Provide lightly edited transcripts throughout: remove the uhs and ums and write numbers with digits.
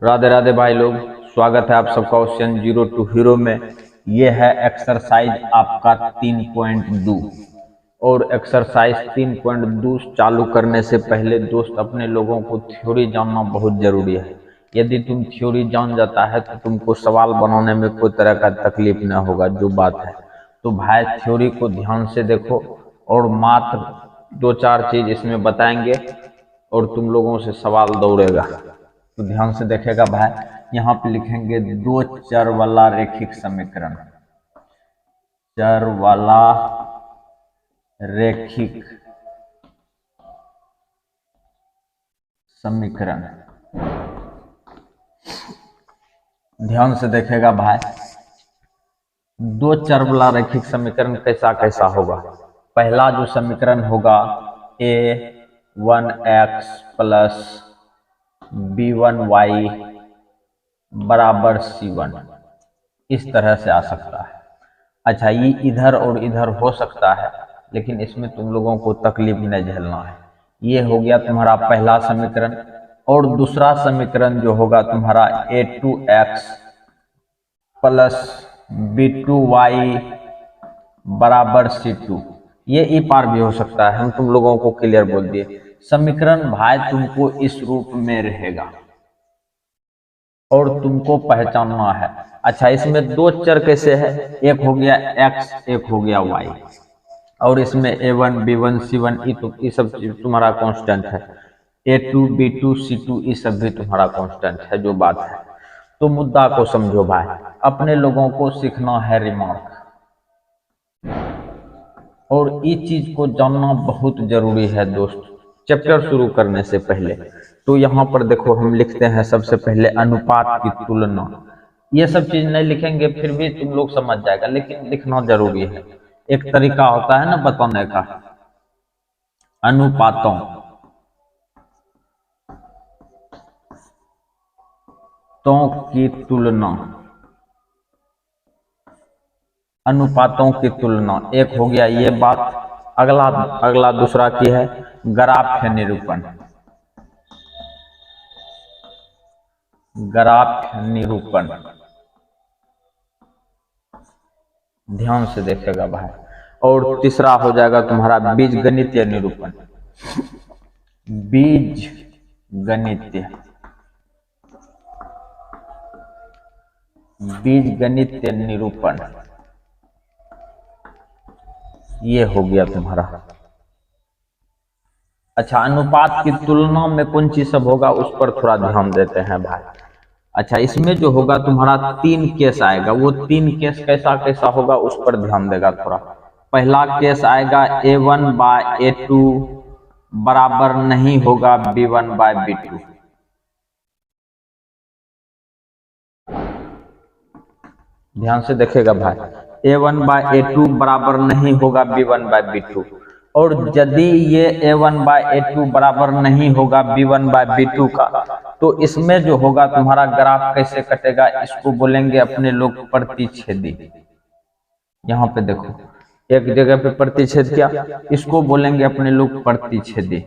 राधे राधे भाई लोग, स्वागत है आप सबका क्वेश्चन 0 टू हीरो में। ये है एक्सरसाइज आपका 3.2 और एक्सरसाइज 3.2 चालू करने से पहले दोस्त अपने लोगों को थ्योरी जानना बहुत जरूरी है। यदि तुम थ्योरी जान जाता है तो तुमको सवाल बनाने में कोई तरह का तकलीफ न होगा, जो बात है। तो भाई थ्योरी को ध्यान से देखो और मात्र 2-4 चीज इसमें बताएंगे और तुम लोगों से सवाल दौड़ेगा, तो ध्यान से देखेगा भाई। यहाँ पे लिखेंगे 2 चर वाला रैखिक समीकरण। चर वाला रैखिक समीकरण, ध्यान से देखेगा भाई। 2 चर वाला रैखिक समीकरण कैसा कैसा होगा। पहला जो समीकरण होगा a1x प्लस b1y बराबर c1, इस तरह से आ सकता है। अच्छा, ये इधर और इधर हो सकता है, लेकिन इसमें तुम लोगों को तकलीफ नहीं झेलना है। ये हो गया तुम्हारा पहला समीकरण। और दूसरा समीकरण जो होगा तुम्हारा a2x प्लस b2y बराबर c2, ये ई पार भी हो सकता है। हम तुम लोगों को क्लियर बोल दिए, समीकरण भाई तुमको इस रूप में रहेगा और तुमको पहचानना है। अच्छा, इसमें 2 चर कैसे है, एक हो गया x, एक हो गया y, और इसमें a1 b1 c1 ये सब तुम्हारा कांस्टेंट है। a2 b2 c2 ये सब भी तुम्हारा कांस्टेंट है, जो बात है। तो मुद्दा को समझो भाई, अपने लोगों को सीखना है रिमार्क, और इस चीज को जानना बहुत जरूरी है दोस्त, चैप्टर शुरू करने से पहले। तो यहाँ पर देखो, हम लिखते हैं सबसे पहले अनुपात की तुलना। ये सब चीज नहीं लिखेंगे फिर भी तुम लोग समझ जाएगा, लेकिन लिखना जरूरी है। एक तरीका होता है ना बताने का, अनुपातों की तुलना। अनुपातों की तुलना एक हो गया ये बात। अगला दूसरा की है ग्राफ निरूपण। ग्राफ निरूपण, ध्यान से देखेगा भाई। और तीसरा हो जाएगा तुम्हारा बीजगणितीय निरूपण। बीजगणितीय निरूपण, ये हो गया तुम्हारा। अच्छा, अनुपात की तुलना में कौन चीज सब होगा उस पर थोड़ा ध्यान देते हैं भाई। अच्छा, इसमें जो होगा तुम्हारा 3 केस आएगा। वो 3 केस कैसा कैसा होगा उस पर ध्यान देगा थोड़ा। पहला केस आएगा a1 बाय a2 बराबर नहीं होगा b1 बाय b2। ध्यान से देखेगा भाई, a1 बाय a2 बराबर नहीं होगा b1 बाय b2। और यदि ये a1 बाय a2 बराबर नहीं होगा b1 बाय b2 का, तो इसमें जो होगा तुम्हारा ग्राफ कैसे कटेगा, इसको बोलेंगे अपने लोग प्रतिच्छेदी। यहाँ पे देखो, एक जगह पे प्रतिच्छेद किया, इसको बोलेंगे अपने लोग प्रतिच्छेदी।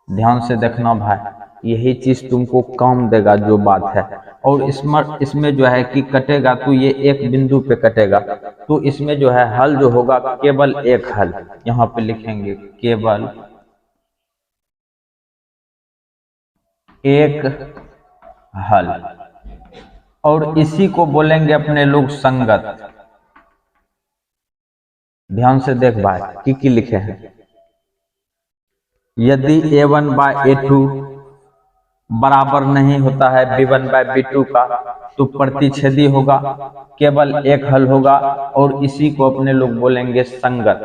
ध्यान से देखना भाई, यही चीज तुमको काम देगा, जो बात है। और इसमें जो है कि कटेगा तो ये एक बिंदु पे कटेगा, तो इसमें जो है हल जो होगा केवल एक हल। यहाँ पे लिखेंगे केवल एक हल, और इसी को बोलेंगे अपने लोग संगत। ध्यान से देख भाई, की लिखे हैं। यदि a1 बाय a2 बराबर नहीं होता है b1 बाय b2 का, तो प्रतिच्छेदी होगा, केवल एक हल होगा, और इसी को अपने लोग बोलेंगे संगत।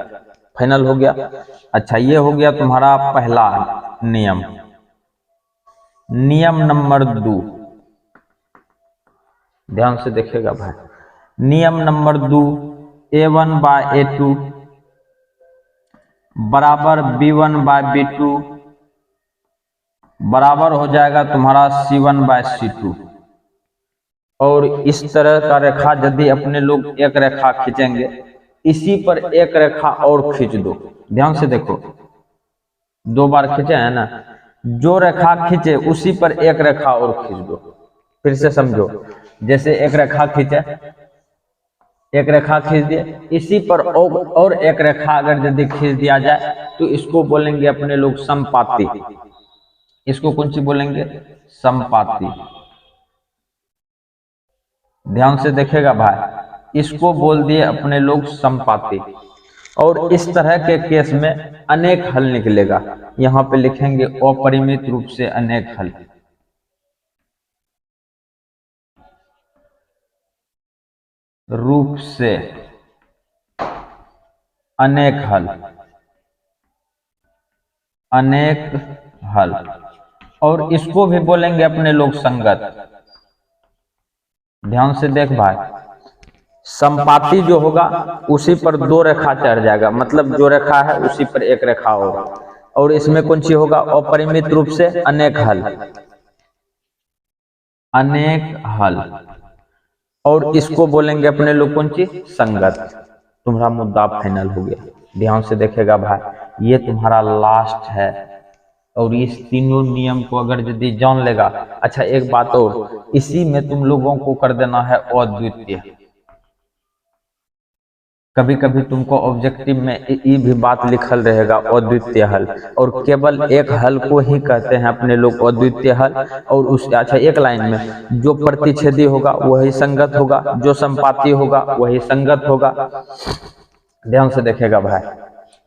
फाइनल हो गया। अच्छा, ये हो गया तुम्हारा पहला नियम। नियम नंबर 2, ध्यान से देखेगा भाई। नियम नंबर 2, a1 बाय a2 बराबर b1 बाय b2 बराबर हो जाएगा तुम्हारा c1 बाय c2। और इस तरह का रेखा यदि अपने लोग एक रेखा खींचेंगे, इसी पर एक रेखा और खींच दो। ध्यान से देखो, 2 बार खींचे है ना, जो रेखा खींचे उसी पर एक रेखा और खींच दो। फिर से समझो, जैसे एक रेखा खींचे, एक रेखा खींच दिए, इसी पर और एक रेखा अगर यदि खींच दिया जाए तो इसको बोलेंगे अपने लोग समपाती। इसको कौन सी बोलेंगे? समपाती। ध्यान से देखेगा भाई, इसको बोल दिए अपने लोग समपाती। और इस तरह के केस में अनेक हल निकलेगा। यहां पे लिखेंगे अपरिमित रूप से अनेक हल। रूप से अनेक हल, अनेक हल। और इसको भी बोलेंगे अपने लोग संगत। ध्यान से देख भाई, समपाती जो होगा उसी पर दो रेखा चढ़ जाएगा, मतलब जो रेखा है उसी पर एक रेखा होगा। और इसमें कौन सी होगा? अपरिमित रूप से अनेक हल, अनेक हल। और इसको बोलेंगे अपने लोग कौन सी? संगत। तुम्हारा मुद्दा फाइनल हो गया। ध्यान से देखेगा भाई, ये तुम्हारा लास्ट है। और इस तीनों नियम को अगर यदि जान लेगा, अच्छा एक बात और, इसी में तुम लोगों को कर देना है अद्वितीय। कभी कभी तुमको ऑब्जेक्टिव में ये भी बात लिखल रहेगा अद्वितीय हल, और केवल एक हल को ही कहते हैं अपने लोग अद्वितीय हल। और उस अच्छा एक लाइन में जो प्रतिच्छेदी होगा वही संगत होगा, जो समपाती होगा वही संगत होगा। ध्यान से देखेगा भाई।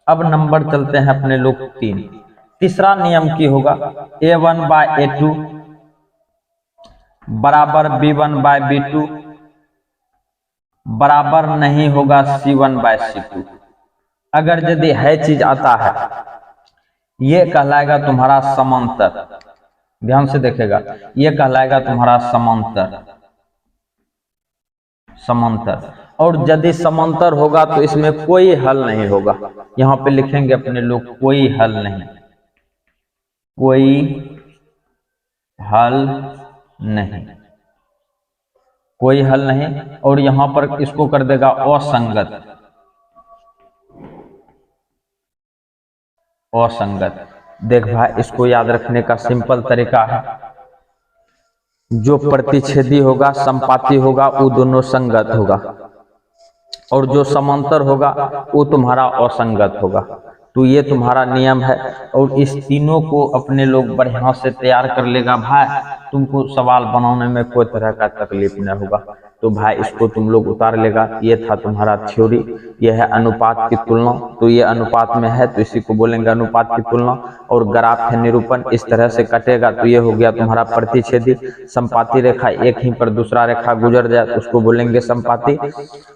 अब नंबर चलते हैं अपने लोग 3। तीसरा नियम की होगा A1/A2 बराबर B1/B2 बराबर नहीं होगा C1/C2। अगर यदि है चीज आता है, ये कहलाएगा तुम्हारा समांतर। ध्यान से देखेगा, ये कहलाएगा तुम्हारा समांतर। समांतर। और यदि समांतर होगा तो इसमें कोई हल नहीं होगा। यहां पे लिखेंगे अपने लोग कोई हल नहीं, कोई हल नहीं, कोई हल नहीं। और यहां पर इसको कर देगा असंगत, असंगत। देख भाई, इसको याद रखने का सिंपल तरीका है, जो प्रतिच्छेदी होगा समपाती होगा वो दोनों संगत होगा, और जो समांतर होगा वो तुम्हारा असंगत होगा। तो ये तुम्हारा नियम है। और इस तीनों को अपने लोग बढ़िया से तैयार कर लेगा भाई, तुमको सवाल बनाने में कोई तरह का तकलीफ नहीं होगा। तो भाई इसको तुम लोग उतार लेगा। ये था तुम्हारा थ्योरी, ये है अनुपात की तुलना। तो ये अनुपात में है तो इसी को बोलेंगे अनुपात की तुलना। और ग्राफ है निरूपण, इस तरह से कटेगा तो ये हो गया तुम्हारा प्रतिच्छेदी। संपाती रेखा एक ही पर दूसरा रेखा गुजर जाए तो उसको बोलेंगे संपाती।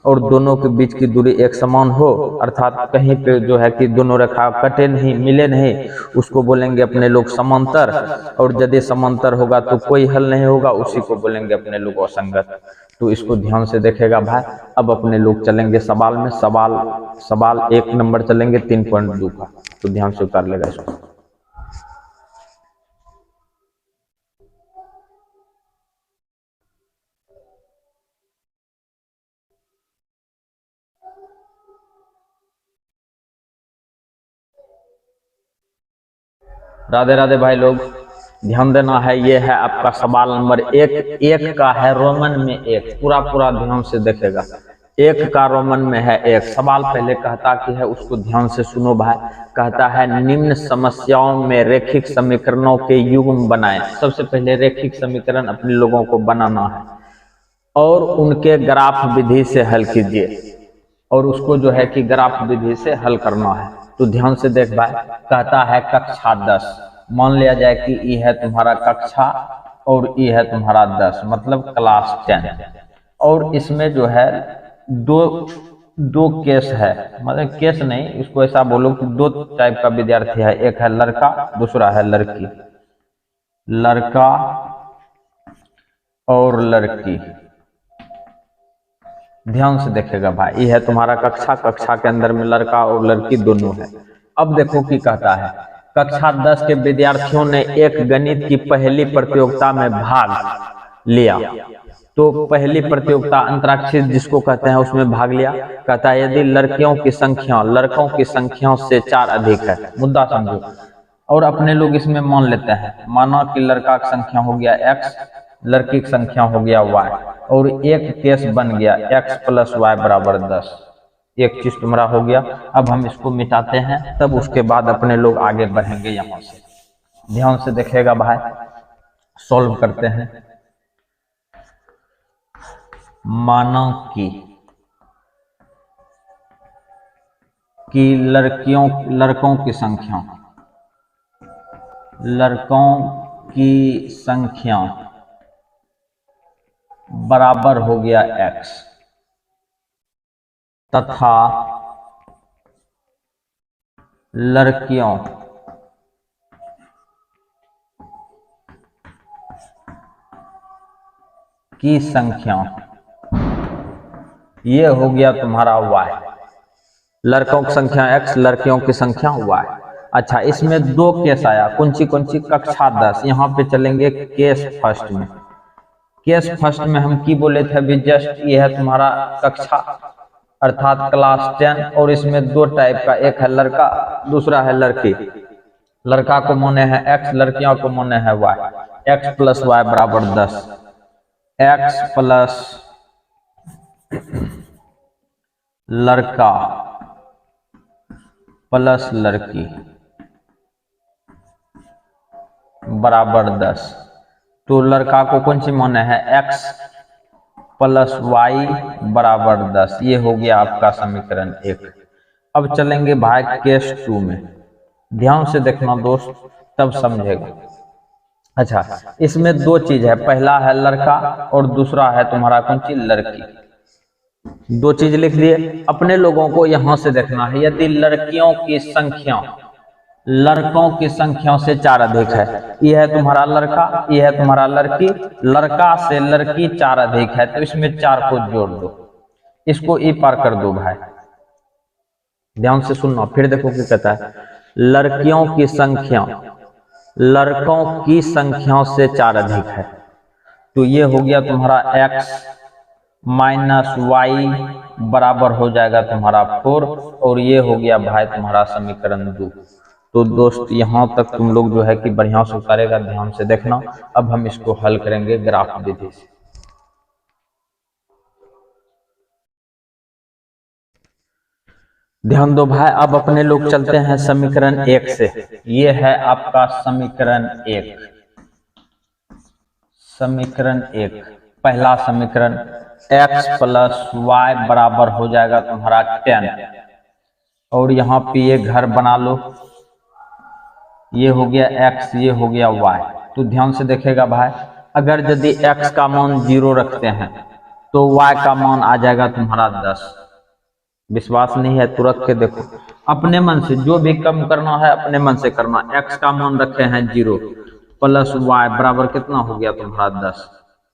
और दोनों के बीच की दूरी एक समान हो, अर्थात कहीं पे जो है कि दोनों रेखा कटे नहीं, मिले नहीं, उसको बोलेंगे अपने लोग समांतर। और यदि समांतर होगा तो कोई हल नहीं होगा, उसी को बोलेंगे अपने लोग असंगत। तो इसको ध्यान से देखेगा भाई। अब अपने लोग चलेंगे सवाल में। सवाल 1 नंबर चलेंगे 3.2 का, तो ध्यान से उतार लेगा इसको। राधे राधे भाई लोग, ध्यान देना है। ये है आपका सवाल नंबर 1 का है रोमन में 1। पूरा ध्यान से देखेगा। 1 का रोमन में है 1। सवाल पहले कहता कि है, उसको ध्यान से सुनो भाई। कहता है निम्न समस्याओं में रेखिक समीकरणों के युग्म बनाएं। सबसे पहले रेखिक समीकरण अपने लोगों को बनाना है और उनके ग्राफ विधि से हल कीजिए। और उसको जो है कि ग्राफ विधि से हल करना है। तो ध्यान से देख भाई, कहता है कक्षा 10। मान लिया जाए कि ये है तुम्हारा कक्षा और ये है तुम्हारा 10, मतलब क्लास 10। और इसमें जो है दो केस है, मतलब केस नहीं, इसको ऐसा बोलो कि 2 टाइप का विद्यार्थी है। एक है लड़का, दूसरा है लड़की। लड़का और लड़की। ध्यान से देखेगा भाई, ये है तुम्हारा कक्षा के अंदर में लड़का और लड़की दोनों है। अब देखो कि कहता है कक्षा 10 के विद्यार्थियों ने एक गणित की पहली प्रतियोगिता में भाग लिया। तो पहली प्रतियोगिता अंतराक्षरी जिसको कहते हैं उसमें भाग लिया। कहता है यदि लड़कियों की संख्या लड़कों की संख्या से 4 अधिक है, मुद्दा समझो। और अपने लोग इसमें मान लेते हैं, माना कि लड़का की संख्या हो गया x, लड़की की संख्या हो गया y, और एक केस बन गया x प्लस वाई बराबर 10। एक चीज तुम्हारा हो गया। अब हम इसको मिटाते हैं, तब उसके बाद अपने लोग आगे बढ़ेंगे। यहाँ से ध्यान से देखिएगा भाई, सॉल्व करते हैं। माना कि लड़कों की संख्या बराबर हो गया x, तथा लड़कियों की संख्या, ये हो गया तुम्हारा y। लड़कों की संख्या x, लड़कियों की संख्या y। अच्छा, इसमें दो केस आया, कौन सी कक्षा 10। यहाँ पे चलेंगे केस फर्स्ट में। केस फर्स्ट में हम की बोले थे अभी जस्ट, ये है तुम्हारा कक्षा अर्थात क्लास 10, और इसमें दो टाइप का, एक है लड़का, दूसरा है लड़की। लड़का को माने है x, लड़कियों को माने है y। x प्लस वाई बराबर 10, x प्लस लड़का प्लस लड़की बराबर 10। तो लड़का को कौन सी माने है x प्लस वाई बराबर 10। ये हो गया आपका समीकरण 1। अब चलेंगे भाई केस 2 में। ध्यान से देखना दोस्त, तब समझेगा। अच्छा, इसमें दो चीज है, पहला है लड़का और दूसरा है तुम्हारा कौन सी लड़की। दो चीज लिख दिए। अपने लोगों को यहां से देखना है, यदि लड़कियों की संख्या लड़कों की संख्या से 4 अधिक है, यह है तुम्हारा लड़का, यह है तुम्हारा लड़की, लड़का से लड़की 4 अधिक है, तो इसमें 4 को जोड़ दो, इसको ई पार कर दो भाई। ध्यान से सुनना, फिर देखो क्या कहता है। लड़कियों की संख्या लड़कों की संख्या से 4 अधिक है, तो ये हो गया तुम्हारा x माइनस वाई बराबर हो जाएगा तुम्हारा 4, और ये हो गया भाई तुम्हारा समीकरण 2। तो दोस्त यहाँ तक तुम लोग जो है कि बढ़िया से उतारेगा, ध्यान से देखना। अब हम इसको हल करेंगे ग्राफ विधि से। ध्यान दो भाई, अब अपने लोग चलते हैं समीकरण 1 से। ये है आपका समीकरण 1। समीकरण 1, पहला समीकरण x प्लस वाई बराबर हो जाएगा तुम्हारा 10, और यहाँ पे ये घर बना लो, ये हो गया x, ये हो गया y। तो ध्यान से देखेगा भाई, अगर यदि x का मान 0 रखते हैं तो y का मान आ जाएगा तुम्हारा 10। विश्वास नहीं है तो रख के देखो, अपने मन से जो भी कम करना है अपने मन से करना। x का मान रखे हैं 0 प्लस y बराबर कितना हो गया तुम्हारा 10।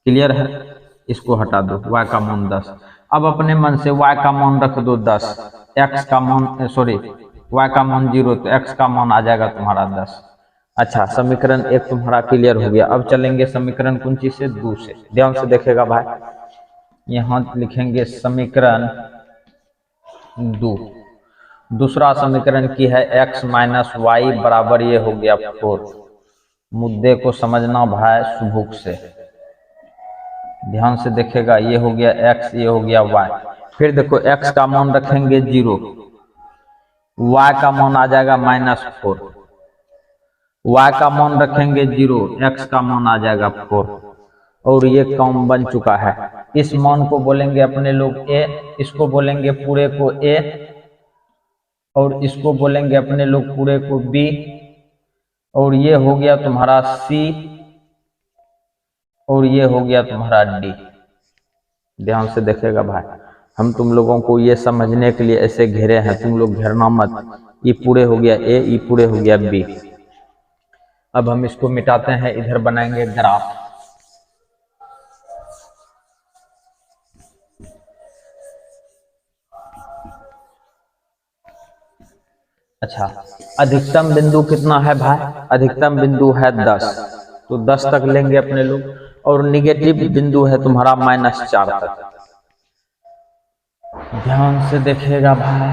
क्लियर है, इसको हटा दो, y का मान 10। अब अपने मन से y का मान रख दो 10, x का मान y का मान 0, तो x का मान आ जाएगा तुम्हारा 10। अच्छा, समीकरण 1 तुम्हारा क्लियर हो गया। अब चलेंगे समीकरण कौन सी से, 2 से। ध्यान से देखेगा भाई, यहाँ लिखेंगे समीकरण 2। दूसरा समीकरण की है x माइनस वाई बराबर ये हो गया 4। मुद्दे को समझना भाई सुबुक से, ध्यान से देखेगा। ये हो गया x, ये हो गया y। फिर देखो x का मान रखेंगे 0, y का मान आ जाएगा -4, y का मान रखेंगे 0, x का मान आ जाएगा 4, और ये काम बन चुका है। इस मान को बोलेंगे अपने लोग a, इसको बोलेंगे पूरे को a, और इसको बोलेंगे अपने लोग पूरे को b, और ये हो गया तुम्हारा c, और ये हो गया तुम्हारा d। ध्यान से देखेगा भाई, हम तुम लोगों को ये समझने के लिए ऐसे घेरे हैं, तुम लोग घेरना मत। ये पूरे हो गया a, ये पूरे हो गया b। अब हम इसको मिटाते हैं, इधर बनाएंगे ग्राफ। अच्छा, अधिकतम बिंदु कितना है भाई, अधिकतम बिंदु है 10, तो 10 तक लेंगे अपने लोग, और निगेटिव बिंदु है तुम्हारा -4 तक। ध्यान से देखिएगा भाई,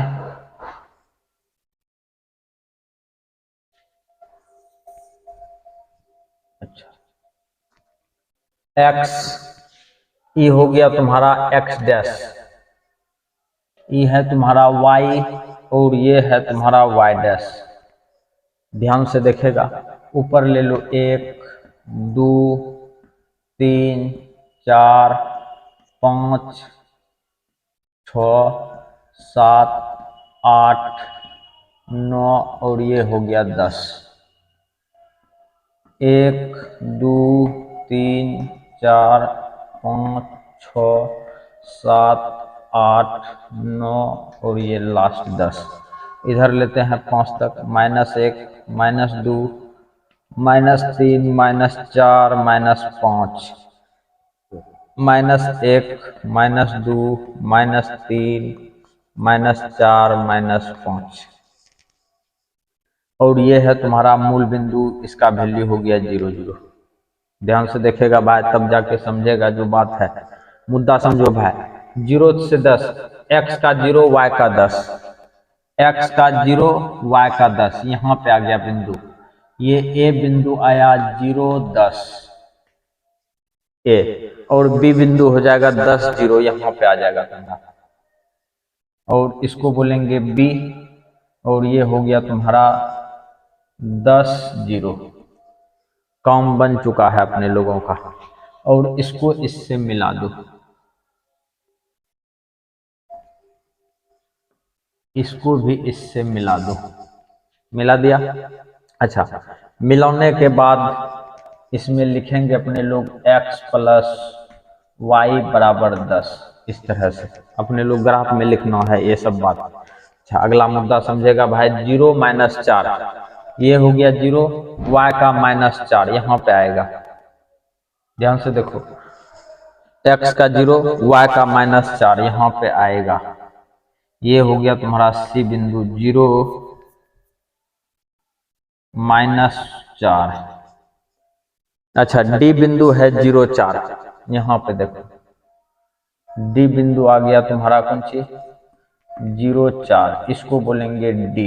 अच्छा, एक्स, ई हो गया तुम्हारा एक्स डैश, ई है तुम्हारा वाई और ये है तुम्हारा वाई डैश। ध्यान से देखेगा, ऊपर ले लो 1 2 3 4 5 6 7 8 9 और ये हो गया 10। 1 2 3 4 5 6 7 8 9 और ये लास्ट 10। इधर लेते हैं 5 तक, -1 -2 -3 -4 -5 -1 -2 -3 -4 -5 और ये है तुम्हारा मूल बिंदु, इसका वैल्यू हो गया 0 0। ध्यान से देखेगा भाई, तब जाके समझेगा जो बात है। मुद्दा समझो भाई, 0 से 10, x का 0 y का 10, x का 0 y का 10, यहाँ पे आ गया बिंदु। ये a बिंदु आया 0 10 a, और b बिंदु हो जाएगा 10 0, यहाँ पे आ जाएगा तुम्हारा, और इसको बोलेंगे b, और ये हो गया तुम्हारा 10 0। काम बन चुका है अपने लोगों का। और इसको इससे मिला दो, इसको भी इससे मिला दो, मिला दिया। अच्छा, मिलाने के बाद इसमें लिखेंगे अपने लोग x + y = 10। इस तरह से अपने लोग ग्राफ में लिखना है ये सब बात। अच्छा, अगला मुद्दा समझेगा भाई, 0 - 4, ये हो गया 0, y का -4 यहाँ पे आएगा। ध्यान से देखो, x का 0 y का -4 यहाँ पे आएगा। ये हो गया तुम्हारा C बिंदु, 0 -4। अच्छा, D बिंदु है 0 4, यहाँ पे देखो D बिंदु आ गया तुम्हारा कौन सी, 0 4, इसको बोलेंगे D,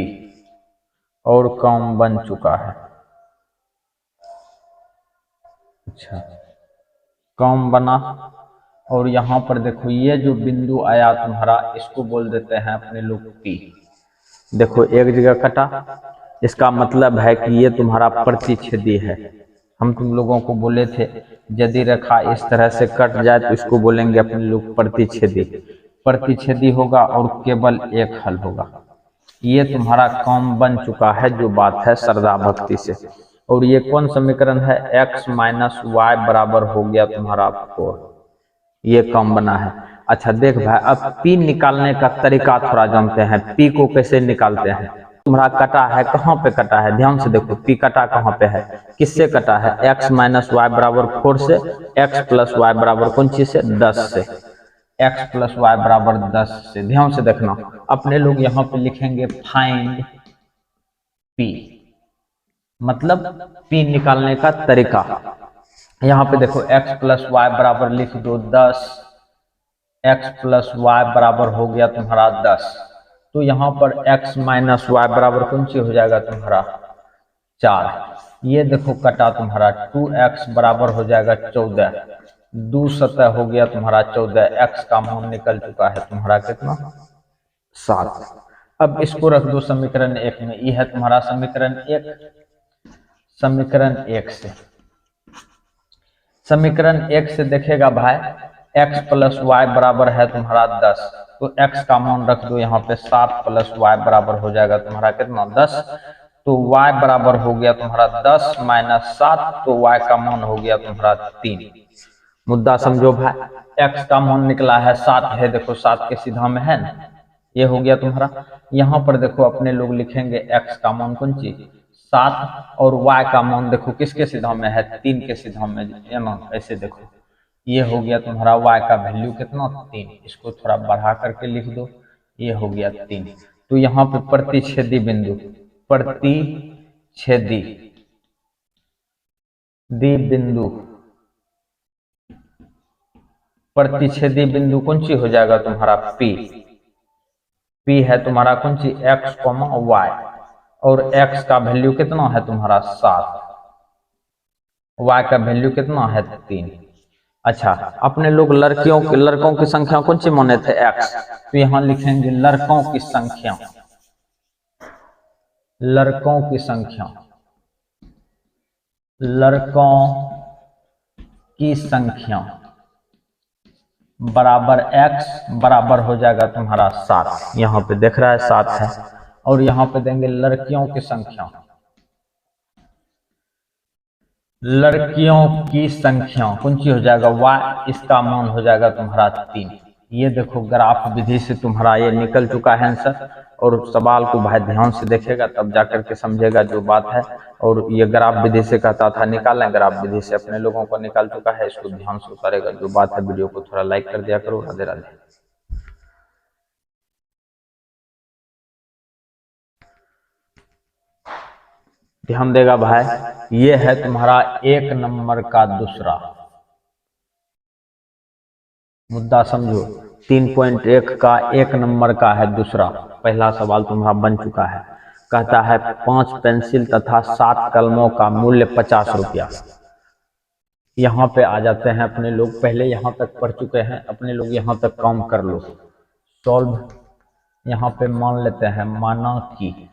और काम बन चुका है। अच्छा, काम बना, और यहाँ पर देखो ये जो बिंदु आया तुम्हारा, इसको बोल देते हैं अपने लोग P। देखो एक जगह कटा, इसका मतलब है कि ये तुम्हारा प्रतिच्छेदी है। हम तुम लोगों को बोले थे, यदि रेखा इस तरह से कट जाए तो इसको बोलेंगे अपने लोग प्रतिच्छेदी। प्रतिच्छेदी होगा और केवल एक हल होगा। ये तुम्हारा काम बन चुका है, जो बात है श्रद्धा भक्ति से। और ये कौन समीकरण है, x - y बराबर हो गया तुम्हारा 4। ये काम बना है। अच्छा देख भाई, अब P निकालने का तरीका थोड़ा जानते हैं। P को कैसे निकालते हैं। तुम्हारा कटा है, कहाँ पे कटा है, ध्यान से देखो, P कटा कहाँ पे है, किससे कटा है, x - y बराबर 4 से, x + y बराबर कौन चीज से, 10 से, x + y बराबर 10 से। ध्यान से देखना, अपने लोग यहाँ पे लिखेंगे फाइंड P, मतलब P निकालने का तरीका। यहाँ पे देखो x + y बराबर लिख दो 10, x + y बराबर हो गया तुम्हारा 10। तो यहाँ पर x - y बराबर कौन सी हो जाएगा तुम्हारा, 4। ये देखो कटा तुम्हारा, 2x बराबर हो जाएगा 14, 2 सतह हो गया तुम्हारा 14, x का मान निकल चुका है तुम्हारा कितना, 7। अब इसको रख दो समीकरण 1 में, ये है तुम्हारा समीकरण 1। समीकरण 1 से, समीकरण 1 से देखेगा भाई, x + y बराबर है तुम्हारा 10, तो x का मान रख दो यहाँ पे, 7 + y बराबर हो जाएगा तुम्हारा कितना, 10। तो y बराबर हो गया तुम्हारा 10 - 7, तो y का मान हो गया तुम्हारा 3। मुद्दा समझो भाई, x का मान निकला है 7 है, देखो 7 के सीधा में है ना, ये हो गया तुम्हारा। यहाँ पर देखो अपने लोग लिखेंगे x का मान कौन सी, 7, और y का मान देखो किसके सीधा में है, 3 के सीधा में, है ना, ऐसे देखो। ये हो गया तुम्हारा y का वैल्यू कितना, 3। इसको थोड़ा बढ़ा करके लिख दो, ये हो गया 3। तो यहाँ पे प्रतिच्छेदी बिंदु, प्रतिच्छेदी बिंदु, प्रतिच्छेदी बिंदु कौन सी हो जाएगा तुम्हारा, P। P है तुम्हारा कौन सी, x, y, और x का वैल्यू कितना है तुम्हारा, 7। y का वैल्यू कितना है 3। अच्छा, अपने लोग लड़कों की संख्या कौन सी माने थे x, तो यहाँ लिखेंगे लड़कों की संख्या, लड़कों की संख्या, लड़कों की संख्या बराबर x बराबर हो जाएगा तुम्हारा 7। यहाँ पे देख रहा है 7 है। और यहाँ पे देंगे लड़कियों की संख्या, लड़कियों की संख्या कौन सी हो जाएगा y, इसका मान हो जाएगा तुम्हारा 3। ये देखो ग्राफ विधि से तुम्हारा ये निकल चुका है आंसर। और सवाल को भाई ध्यान से देखेगा तब जाकर के समझेगा जो बात है। और ये ग्राफ विधि से कहता था निकालें, ग्राफ विधि से अपने लोगों को निकाल चुका है, इसको ध्यान से उतारेगा जो बात है। वीडियो को थोड़ा लाइक कर दिया करो। राधे राधे। ध्यान देगा भाई, ये है तुम्हारा 1 नंबर का दूसरा मुद्दा, समझो 3.1 का 1 नंबर का है दूसरा। पहला सवाल तुम्हारा बन चुका है। कहता है 5 पेंसिल तथा 7 कलमों का मूल्य 50 रुपया। यहाँ पे आ जाते हैं अपने लोग, पहले यहाँ तक पढ़ चुके हैं अपने लोग, यहाँ तक काम कर लो सॉल्व। यहाँ पे मान लेते हैं, माना कि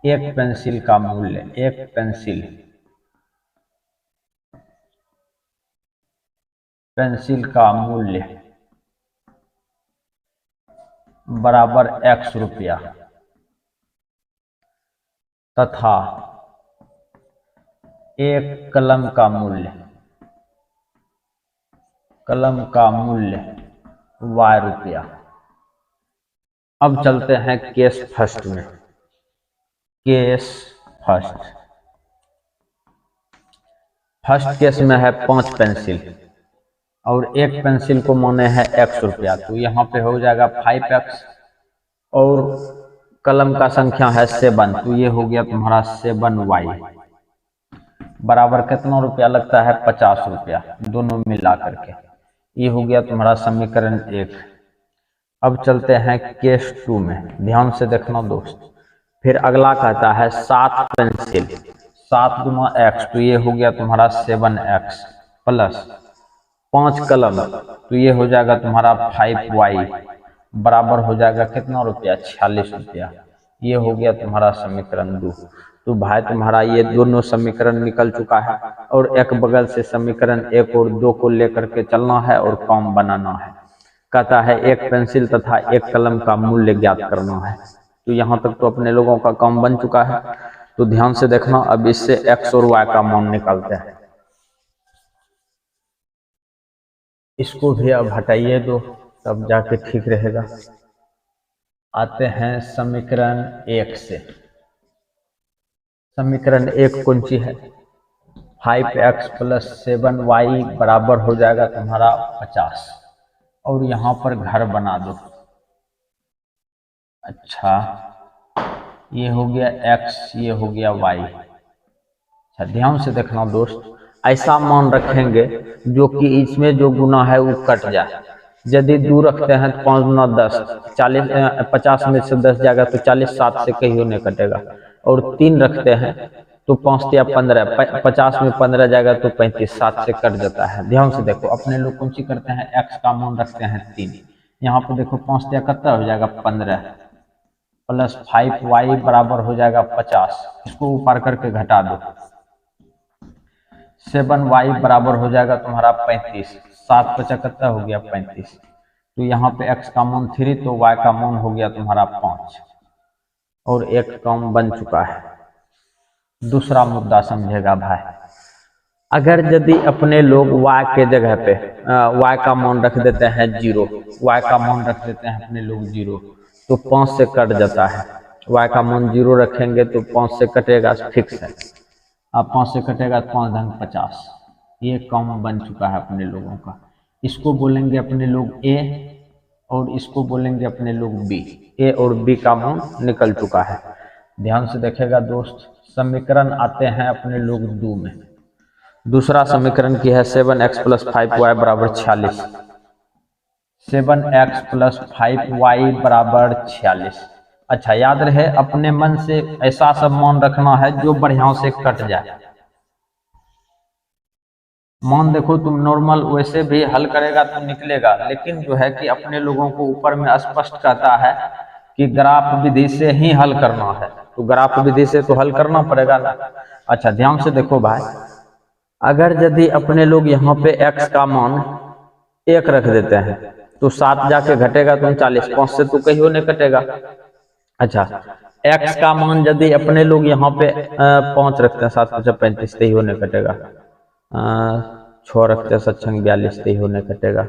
एक पेंसिल का मूल्य, एक पेंसिल का मूल्य बराबर x रुपया तथा एक कलम का मूल्य y रुपया। अब चलते हैं केस फर्स्ट में। केस फर्स्ट केस में है 5 पेंसिल और एक पेंसिल को माने हैं x रुपया, तो यहाँ पे हो जाएगा 5x। और कलम का संख्या है 7, तो ये हो गया तुम्हारा 7y बराबर कितना रुपया लगता है 50 रुपया, दोनों मिला करके। ये हो गया तुम्हारा समीकरण 1। अब चलते हैं केस 2 में, ध्यान से देखना दोस्त। फिर अगला कहता है 7 पेंसिल 7 गुना x, तो ये हो गया तुम्हारा 7x प्लस 5 कलम, तो ये हो जाएगा तुम्हारा 5y बराबर हो जाएगा कितना रुपया 46 रुपया। ये हो गया तुम्हारा समीकरण 2। तो भाई तुम्हारा ये दोनों समीकरण निकल चुका है और एक बगल से समीकरण 1 और 2 को लेकर के चलना है और काम बनाना है। कहता है एक पेंसिल तथा एक कलम का मूल्य ज्ञात करना है। तो यहाँ तक तो अपने लोगों का काम बन चुका है, तो ध्यान से देखना। अब इससे x और y का मान निकालते हैं। इसको भी अब हटाइए दो, तब जाके ठीक रहेगा। आते हैं समीकरण 1 से। समीकरण 1 कौन सी है, 5x प्लस 7y बराबर हो जाएगा तुम्हारा 50। और यहाँ पर घर बना दो। अच्छा, ये हो गया x, ये हो गया y। अच्छा, ध्यान से देखना दोस्त, ऐसा मान रखेंगे जो कि इसमें जो गुना है वो कट जाए। यदि 2 रखते हैं तो 5 गुना 10, 40, 50 में से 10 जाएगा तो 40, 7 से कहीं नहीं कटेगा। और 3 रखते हैं तो 5 या 15, 50 में 15 जाएगा तो 35, 7 से कट जाता है। ध्यान से देखो, अपने लोग कौन सी करते हैं, x का मान रखते हैं 3। यहाँ पे देखो 5 या कितना हो जाएगा 15 प्लस 5y बराबर हो जाएगा 50। इसको ऊपर करके घटा दो, 7y बराबर हो जाएगा तुम्हारा 35। 7 × 75 हो गया 35। तो यहाँ पे x का मान 3, तो y का मान हो गया तुम्हारा 5 और एक काम बन चुका है। दूसरा मुद्दा समझेगा भाई, अगर यदि अपने लोग y के जगह पे y का मान रख देते हैं 0, y का मान रख देते हैं अपने लोग 0, तो 5 से कट जाता है। y का मान 0 रखेंगे तो 5 से कटेगा, फिक्स है। अब 5 से कटेगा तो 5 × 50। ये काम बन चुका है अपने लोगों का। इसको बोलेंगे अपने लोग a और इसको बोलेंगे अपने लोग b। a और b का मान निकल चुका है। ध्यान से देखेगा दोस्त, समीकरण आते हैं अपने लोग 2 में। दूसरा समीकरण की है 7x प्लस 5y बराबर 46। 7x प्लस 5y बराबर 46। अच्छा याद रहे, अपने मन से ऐसा सब मान रखना है जो बढ़िया से कट जाए। मान देखो तुम नॉर्मल वैसे भी हल करेगा तो निकलेगा, लेकिन जो है कि अपने लोगों को ऊपर में स्पष्ट कहता है कि ग्राफ विधि से ही हल करना है, तो ग्राफ विधि से तो हल करना पड़ेगा ना। अच्छा ध्यान से देखो भाई, अगर यदि अपने लोग यहाँ पे x का मान 1 रख देते हैं तो 7 जाके घटेगा तो 39, 5 से तो कहीं नहीं कटेगा। अच्छा x का मान यदि अपने लोग यहाँ पे 5 रखते हैं, 7 5 35 ही होने कटेगा, 6 रखते हैं 7 6 42 ही होने कटेगा,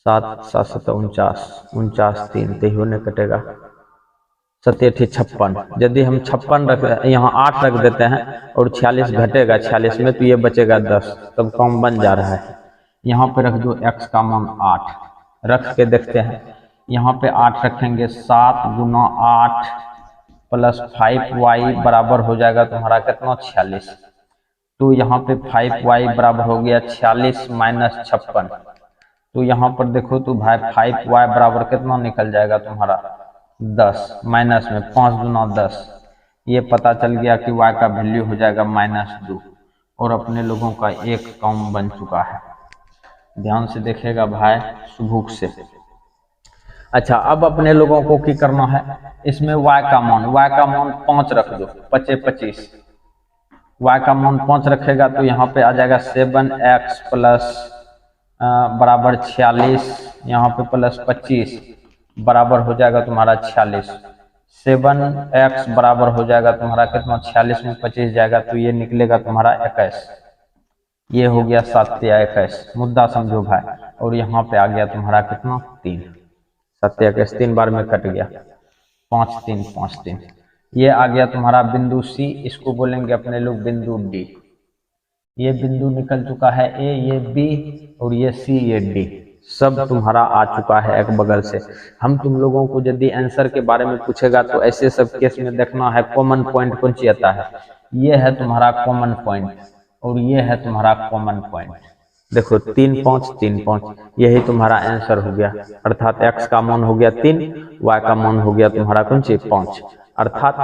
7 7 7 49 49 3 ही होने कटेगा, 7 8 56। यदि हम 56 रख यहाँ 8 रख देते हैं और 46 घटेगा 46 में तो ये बचेगा 10, तब कम बन जा रहा है। यहाँ पे रख दो x का मान 8, रख के देखते हैं। यहाँ पे 8 रखेंगे, 7 गुना 8 प्लस 5y बराबर हो जाएगा तुम्हारा कितना 46। तो यहाँ पे 5y बराबर हो गया 46 माइनस 56। तो यहाँ पर देखो तो भाई 5y बराबर कितना निकल जाएगा तुम्हारा 10, माइनस में 5 गुना 10, ये पता चल गया कि y का वैल्यू हो जाएगा -2 और अपने लोगों का एक कम बन चुका है। ध्यान से देखेगा भाई सुबुक से। अच्छा अब अपने लोगों को क्या करना है, इसमें y का मान 5 रख दो, 5 25, y का मान 5 रखेगा तो यहाँ पे आ जाएगा 7x प्लस बराबर 46, यहाँ पे प्लस 25 बराबर हो जाएगा तुम्हारा 46। 7x बराबर हो जाएगा तुम्हारा कितना, 46 में 25 जाएगा तो ये निकलेगा तुम्हारा 21। ये हो गया 7 या 21, मुद्दा समझो भाई। और यहाँ पे आ गया तुम्हारा कितना 3, 7 या 21 3 बार में कट गया, 5 3 5 3। ये आ गया तुम्हारा बिंदु सी, इसको बोलेंगे अपने लोग बिंदु डी। ये बिंदु निकल चुका है ए, ये बी और ये सी, ये डी, सब तुम्हारा आ चुका है एक बगल से। हम तुम लोगों को यदि आंसर के बारे में पूछेगा तो ऐसे सब केस में देखना है कॉमन पॉइंट कौन सी आता है। ये है तुम्हारा कॉमन पॉइंट और ये है तुम्हारा कॉमन पॉइंट। देखो 3 5 3 5, यही तुम्हारा आंसर हो गया। अर्थात x का मान हो गया 3, y का मान हो गया तुम्हारा कौन सी 5। अर्थात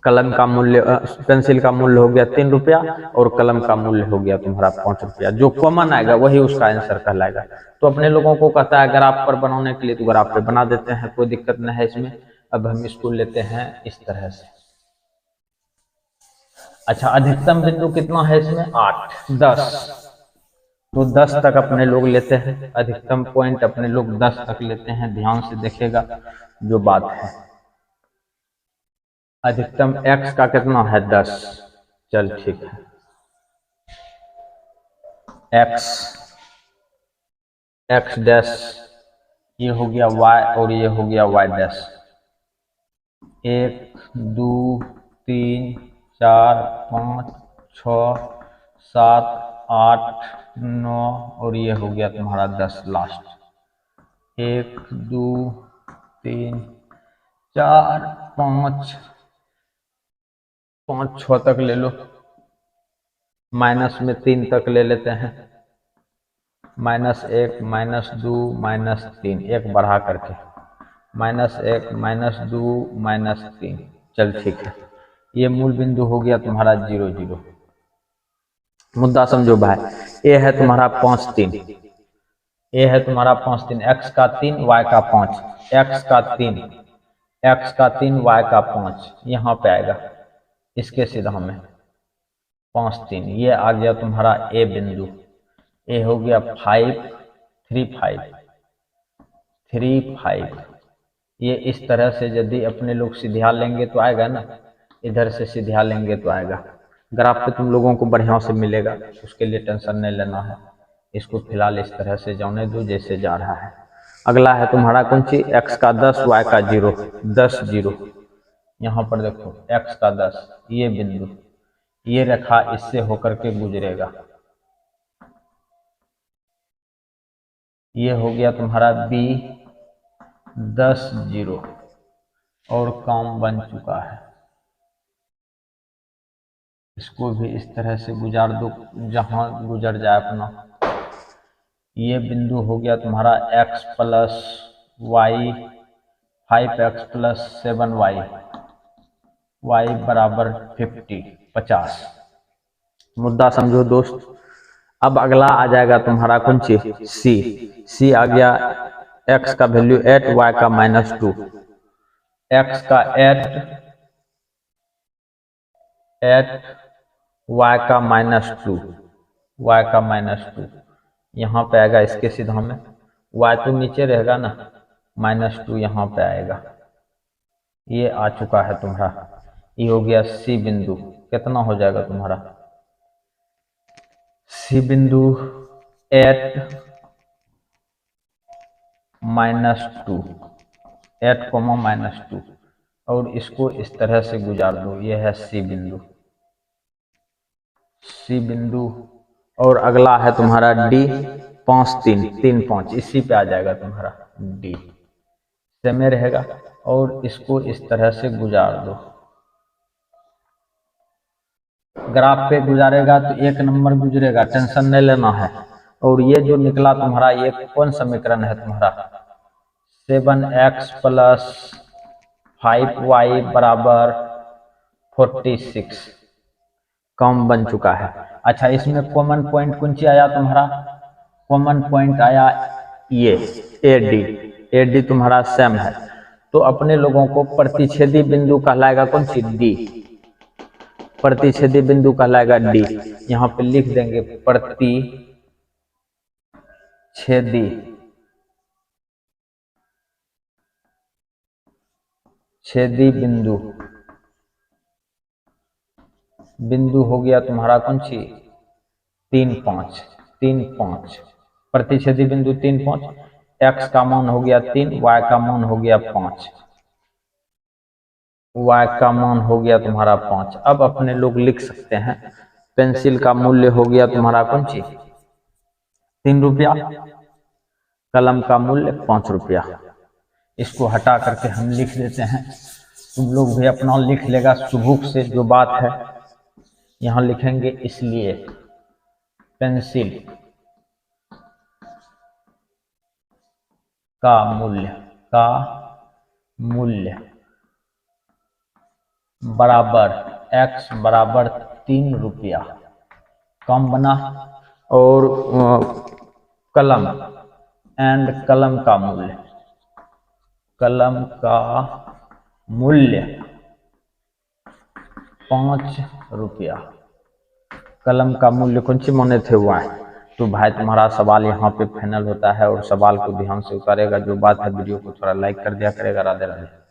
कलम का मूल्य, पेंसिल का मूल्य हो गया 3 रुपया और कलम का मूल्य हो गया तुम्हारा 5 रुपया। जो कॉमन आएगा वही उसका आंसर कहलाएगा। तो अपने लोगों को कहता है ग्राफ पर बनाने के लिए, तो ग्राफ पे बना देते हैं, कोई दिक्कत नहीं है इसमें। अब हम इसको लेते हैं इस तरह से। अच्छा अधिकतम बिंदु कितना है इसमें 8 10, तो 10 तक अपने लोग लेते हैं, अधिकतम पॉइंट अपने लोग 10 तक लेते हैं। ध्यान से देखेगा जो बात है, अधिकतम x का कितना है 10, चल ठीक है, x डैश, ये हो गया y और ये हो गया y डैश। 1 2 3 4 5 6 7 8 9 और ये हो गया तुम्हारा 10 लास्ट। 1 2 3 4 5 5 6 तक ले लो, माइनस में 3 तक ले लेते हैं, -1 -2 -3, एक बढ़ा करके -1 -2 -3, चल ठीक है। ये मूल बिंदु हो गया तुम्हारा 0 0। मुद्दा समझो भाई, ए है तुम्हारा 5 3, ए है तुम्हारा 5 3, x का 3 y का 5, x का 3 y का 5 यहाँ पे आएगा इसके सीधा में 5 3। ये आ गया तुम्हारा ए बिंदु, ए हो गया 5 3 5 3 5। ये इस तरह से यदि अपने लोग सीधा लेंगे तो आएगा ना, इधर से सीधा लेंगे तो आएगा। ग्राफ पे तुम लोगों को बढ़िया से मिलेगा, उसके लिए टेंशन नहीं लेना है। इसको फिलहाल इस तरह से जाने दो जैसे जा रहा है। अगला है तुम्हारा कौन सी, x का 10 y का 0, 10 0। यहाँ पर देखो x का 10, ये बिंदु, ये रेखा इससे होकर के गुजरेगा, ये हो गया तुम्हारा b 10 0 और काम बन चुका है। इसको भी इस तरह से गुजार दो जहां गुजर जाए अपना। ये बिंदु हो गया तुम्हारा x plus y 5x plus 7y, y बराबर 50। मुद्दा समझो दोस्त। अब अगला आ जाएगा तुम्हारा कौन चीज, सी आ गया x का वैल्यू 8, y का -2, x का 8 y का -2, y का -2 यहाँ पे आएगा इसके सीधा में, y तो नीचे रहेगा ना, -2 यहाँ पे आएगा। ये आ चुका है तुम्हारा, ये हो गया सी बिंदु। कितना हो जाएगा तुम्हारा सी बिंदु 8 -2, 8, -2, और इसको इस तरह से गुजार दो। ये है सी बिंदु। और अगला है तुम्हारा डी, 5, 3, 3, 5, इसी पे आ जाएगा तुम्हारा डी, सेमे रहेगा। और इसको इस तरह से गुजार दो। ग्राफ पे गुजारेगा तो 1 नंबर गुजरेगा, टेंशन नहीं लेना है। और ये जो निकला तुम्हारा, ये कौन समीकरण है तुम्हारा, 7x प्लस 5y बराबर 46 कम बन चुका है। अच्छा, इसमें कॉमन पॉइंट कौन सी आया तुम्हारा, कॉमन पॉइंट आया ये AD तुम्हारा सेम है। तो अपने लोगों को प्रतिच्छेदी बिंदु कहलाएगा कौन सी, डी, प्रतिच्छेदी बिंदु कहलाएगा डी। यहाँ पे लिख देंगे छेदी बिंदु हो गया तुम्हारा कौन सी, 3, 5, प्रतिच्छेदी बिंदु 3, 5, x का मान हो गया 3, y का मान हो गया 5, y का मान हो गया तुम्हारा 5। अब अपने लोग लिख सकते हैं, पेंसिल का मूल्य हो गया तुम्हारा कौन सी, 3 रुपया, कलम का मूल्य 5 रुपया। इसको हटा करके हम लिख देते हैं, तुम लोग भी अपना लिख लेगा सुबह से जो बात है यहाँ लिखेंगे। इसलिए पेंसिल का मूल्य बराबर x बराबर 3 रुपया कम बना। और कलम का मूल्य 5 रुपया। कलम का मूल्य कौन सी माने थे, y। तो भाई तुम्हारा सवाल यहाँ पे फाइनल होता है। और सवाल को ध्यान से उतारेगा, जो बात है वीडियो को थोड़ा लाइक कर दिया करेगा। राधे राधे।